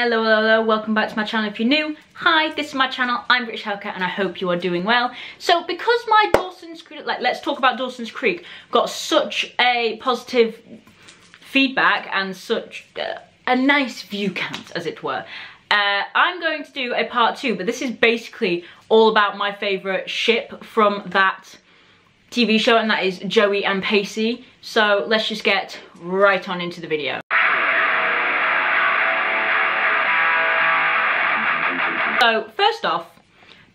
Hello, hello, welcome back to my channel if you're new. Hi, this is my channel, I'm British Hellcat and I hope you are doing well. So because my Dawson's Creek, let's talk about Dawson's Creek, got such a positive feedback and such a nice view count, as it were. I'm going to do a part 2, but this is basically all about my favourite ship from that TV show, and that is Joey and Pacey. So let's just get right on into the video. So first off,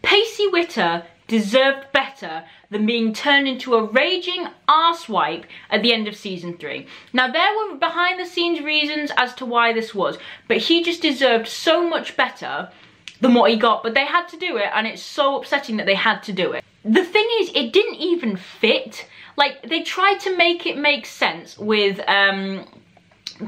Pacey Witter deserved better than being turned into a raging arsewipe at the end of season 3. Now there were behind the scenes reasons as to why this was, but he just deserved so much better than what he got, but they had to do it, and it's so upsetting that they had to do it. The thing is, it didn't even fit. Like, they tried to make it make sense with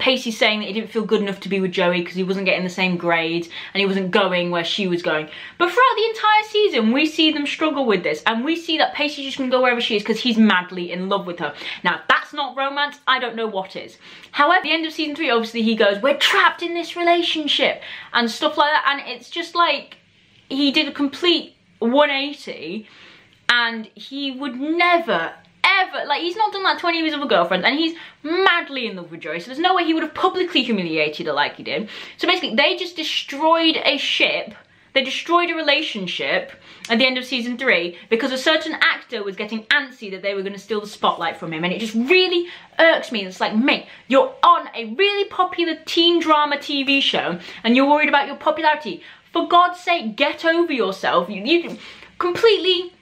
Pacey saying that he didn't feel good enough to be with Joey because he wasn't getting the same grades and he wasn't going where she was going. But throughout the entire season, we see them struggle with this, and we see that Pacey's just gonna go wherever she is because he's madly in love with her. Now, if that's not romance, I don't know what is. However, at the end of season 3, obviously he goes, "We're trapped in this relationship," and stuff like that, and it's just like, he did a complete 180, and he would never, ever, like, he's not done that 20 years of a girlfriend, and he's madly in love with Joey, so there's no way he would have publicly humiliated her like he did. So basically, they just destroyed a ship, they destroyed a relationship at the end of season 3 because a certain actor was getting antsy that they were going to steal the spotlight from him, and it just really irks me. It's like, mate, you're on a really popular teen drama TV show, and you're worried about your popularity. For God's sake, get over yourself. You completely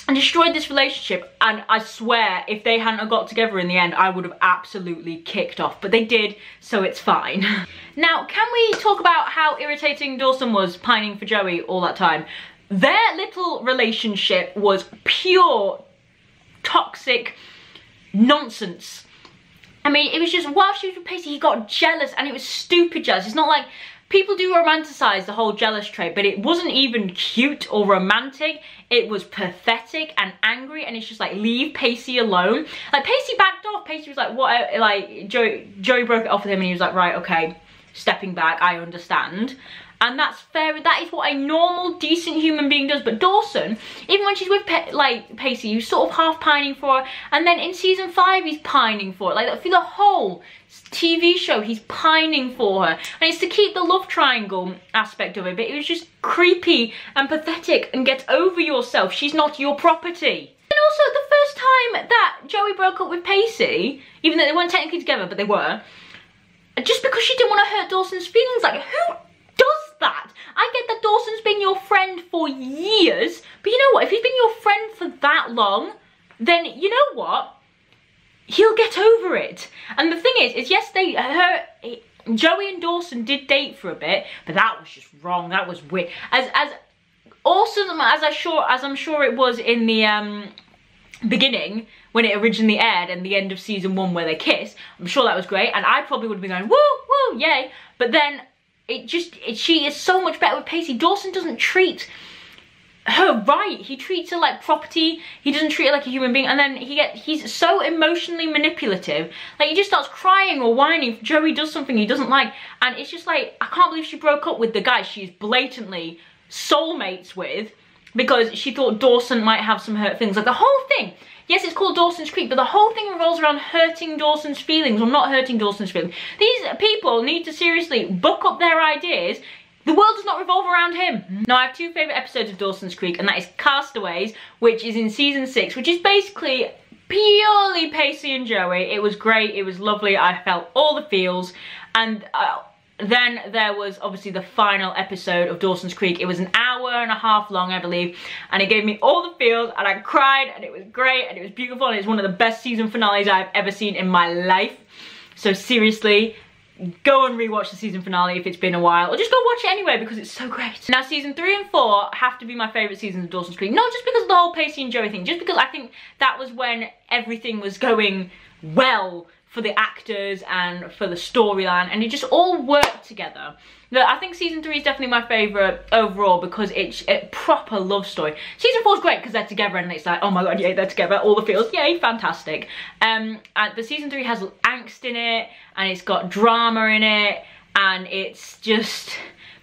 and destroyed this relationship, and I swear if they hadn't got together in the end, I would have absolutely kicked off, but they did, so it's fine. Now, can we talk about how irritating Dawson was pining for Joey all that time? Their little relationship was pure toxic nonsense. I mean, it was just, while she was with Pacey, he got jealous, and it was stupid jealous. It's not like, people do romanticize the whole jealous trait, but it wasn't even cute or romantic. It was pathetic and angry, and it's just like, leave Pacey alone. Like, Pacey backed off. Pacey was like, what? Like, Joey broke it off with him, and he was like, right, okay, stepping back, I understand. And that's fair. That is what a normal, decent human being does. But Dawson, even when she's with Pacey, he's sort of half pining for her. And then in season 5, he's pining for it. Like, through the whole TV show, he's pining for her. And it's to keep the love triangle aspect of it. But it was just creepy and pathetic. And get over yourself. She's not your property. And also, the first time that Joey broke up with Pacey, even though they weren't technically together, but they were, just because she didn't want to hurt Dawson's feelings. Like, who does that? I get that Dawson's been your friend for years, but you know what? If he's been your friend for that long, then you know what? He'll get over it. And the thing is yes, Joey and Dawson did date for a bit, but that was just wrong. That was weird. As awesome as I'm sure it was in the beginning when it originally aired, and the end of season 1 where they kiss, I'm sure that was great, and I probably would have been going, woo, woo, yay. But then she is so much better with Pacey. Dawson doesn't treat her right. He treats her like property. He doesn't treat her like a human being. And then he's so emotionally manipulative. Like, he just starts crying or whining if Joey does something he doesn't like. And it's just like, I can't believe she broke up with the guy she's blatantly soulmates with because she thought Dawson might have some hurt feelings. Like, the whole thing, yes, it's called Dawson's Creek, but the whole thing revolves around hurting Dawson's feelings or not hurting Dawson's feelings. These people need to seriously buck up their ideas. The world does not revolve around him. Now, I have 2 favourite episodes of Dawson's Creek, and that is Castaways, which is in season 6, which is basically purely Pacey and Joey. It was great, it was lovely, I felt all the feels, and then there was obviously the final episode of Dawson's Creek. It was an hour and a half long, I believe, and it gave me all the feels, and I cried, and it was great, and it was beautiful, and it's one of the best season finales I've ever seen in my life. So seriously, go and rewatch the season finale if it's been a while, or just go watch it anyway because it's so great. Now, season 3 and 4 have to be my favourite seasons of Dawson's Creek, not just because of the whole Pacey and Joey thing, just because I think that was when everything was going well for the actors and for the storyline, and it just all worked together. I think season 3 is definitely my favourite overall because it's a proper love story. Season 4 is great because they're together and it's like, oh my god, yay, they're together, all the feels, yay, fantastic. The season 3 has angst in it, and it's got drama in it, and it's just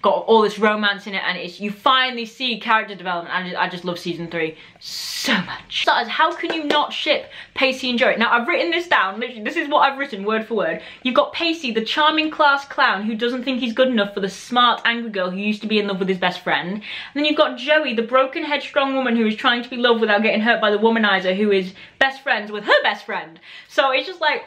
got all this romance in it, and it's, you finally see character development, and I just love season 3 so much. So how can you not ship Pacey and Joey? Now I've written this down, literally this is what I've written word for word. You've got Pacey, the charming class clown who doesn't think he's good enough for the smart angry girl who used to be in love with his best friend. And then you've got Joey, the broken headstrong woman who is trying to be loved without getting hurt by the womanizer who is best friends with her best friend. So it's just like,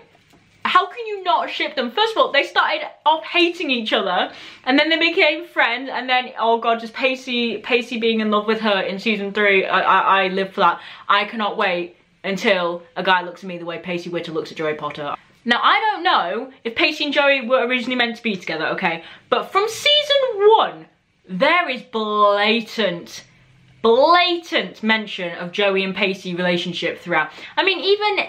how can you not ship them? First of all, they started off hating each other, and then they became friends, and then, oh god, just Pacey being in love with her in season 3. I live for that. I cannot wait until a guy looks at me the way Pacey Witter looks at Joey Potter. Now, I don't know if Pacey and Joey were originally meant to be together, okay? But from season 1, there is blatant mention of Joey and Pacey relationship throughout. I mean, even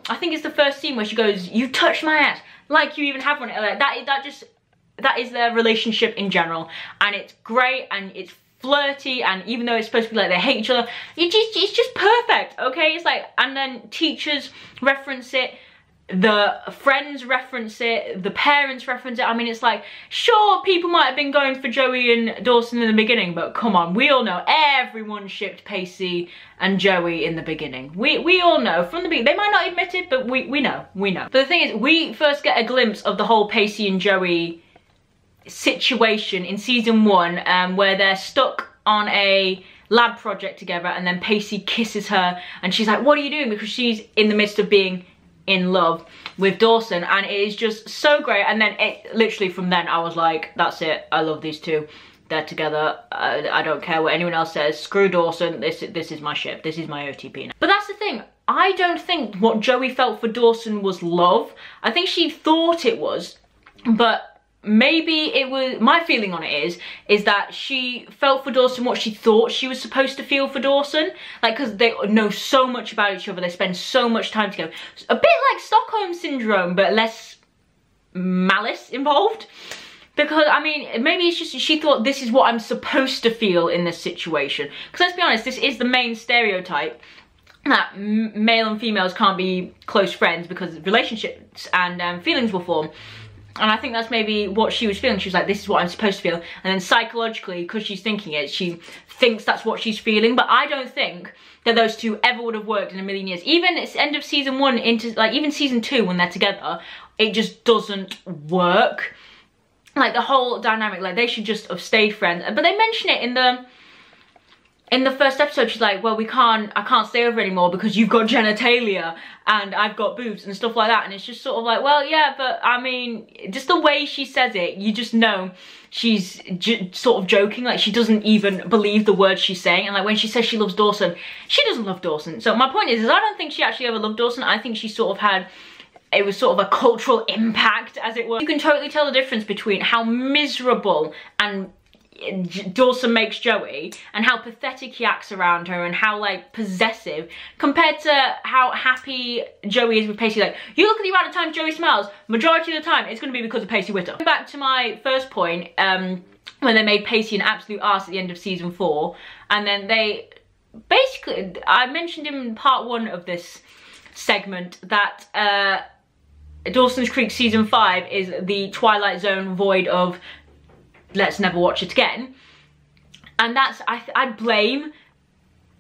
I think it's the first scene where she goes, "You touched my ass like you even have one." Like that is their relationship in general, and it's great, and it's flirty, and even though it's supposed to be like they hate each other, it's just perfect, okay? It's like, and then teachers reference it, the friends reference it, the parents reference it. I mean, it's like, sure, people might have been going for Joey and Dawson in the beginning, but come on, we all know everyone shipped Pacey and Joey in the beginning. We all know from the beginning. They might not admit it, but we know. But the thing is, we first get a glimpse of the whole Pacey and Joey situation in season 1, where they're stuck on a lab project together, and then Pacey kisses her, and she's like, "What are you doing?" Because she's in the midst of being in love with Dawson, and it is just so great. And then it literally, from then I was like, that's it, I love these two, they're together. I don't care what anyone else says, screw Dawson, this is my ship, this is my OTP now. But that's the thing, I don't think what Joey felt for Dawson was love. I think she thought it was, but maybe it was, my feeling on it is that she felt for Dawson what she thought she was supposed to feel for Dawson. Like, because they know so much about each other, they spend so much time together. A bit like Stockholm Syndrome, but less malice involved. Because, I mean, maybe it's just she thought this is what I'm supposed to feel in this situation. Because let's be honest, this is the main stereotype, that male and females can't be close friends because relationships and feelings will form. And I think that's maybe what she was feeling. She was like, this is what I'm supposed to feel. And then psychologically, because she's thinking it, she thinks that's what she's feeling. But I don't think that those two ever would have worked in a million years. Even it's end of season 1 into, like, even season 2 when they're together, it just doesn't work. Like, the whole dynamic, like, they should just have stayed friends. But they mention it in the first episode. She's like, well, I can't stay over anymore because you've got genitalia and I've got boobs and stuff like that. And it's just sort of like, well, yeah, but I mean, just the way she says it, you just know she's sort of joking. Like, she doesn't even believe the words she's saying. And like, when she says she loves Dawson, she doesn't love Dawson. So my point is I don't think she actually ever loved Dawson. I think she sort of had, it was sort of a cultural impact, as it were. You can totally tell the difference between how miserable and Dawson makes Joey, and how pathetic he acts around her, and how like possessive, compared to how happy Joey is with Pacey. Like, you look at the amount of times Joey smiles, majority of the time it's going to be because of Pacey Witter. Going back to my first point, when they made Pacey an absolute arse at the end of season 4, and then they basically, I mentioned in part 1 of this segment that Dawson's Creek season 5 is the Twilight Zone void of let's never watch it again. And that's, I blame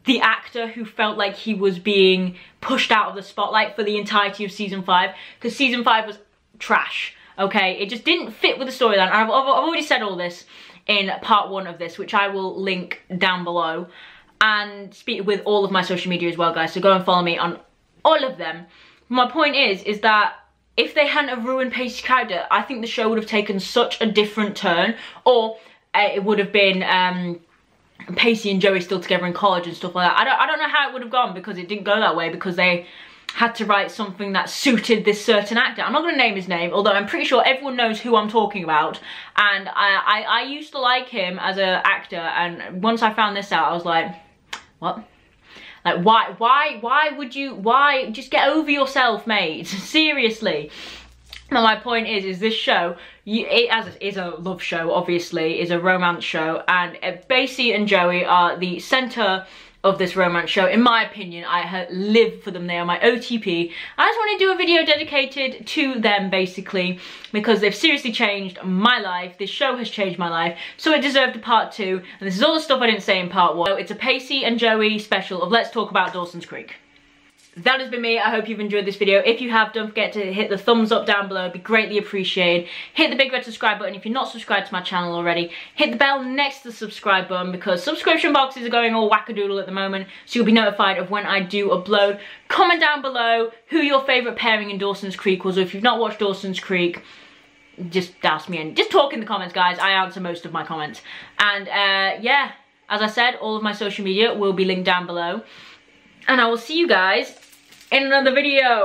the actor who felt like he was being pushed out of the spotlight for the entirety of season 5, because season 5 was trash, okay? It just didn't fit with the storyline. I've already said all this in part 1 of this, which I will link down below, and speak with all of my social media as well, guys, so go and follow me on all of them. My point is that if they hadn't have ruined Pacey's character, I think the show would have taken such a different turn. Or it would have been Pacey and Joey still together in college and stuff like that. I don't know how it would have gone, because it didn't go that way, because they had to write something that suited this certain actor. I'm not going to name his name, although I'm pretty sure everyone knows who I'm talking about. And I used to like him as an actor, and once I found this out, I was like, what? Like, why would you, just get over yourself, mate, seriously. Now, my point is this show, as it is a love show, obviously, is a romance show, and Pacey and Joey are the centre of this romance show. In my opinion, I live for them. They are my OTP. I just want to do a video dedicated to them, basically, because they've seriously changed my life. This show has changed my life, so it deserved a part 2. And this is all the stuff I didn't say in part 1. So it's a Pacey and Joey special of Let's Talk About Dawson's Creek. That has been me. I hope you've enjoyed this video. If you have, don't forget to hit the thumbs up down below. It'd be greatly appreciated. Hit the big red subscribe button if you're not subscribed to my channel already. Hit the bell next to the subscribe button because subscription boxes are going all wackadoodle at the moment, so you'll be notified of when I do upload. Comment down below who your favourite pairing in Dawson's Creek was, or if you've not watched Dawson's Creek, just ask me and just talk in the comments, guys. I answer most of my comments. And yeah, as I said, all of my social media will be linked down below. And I will see you guys in another video.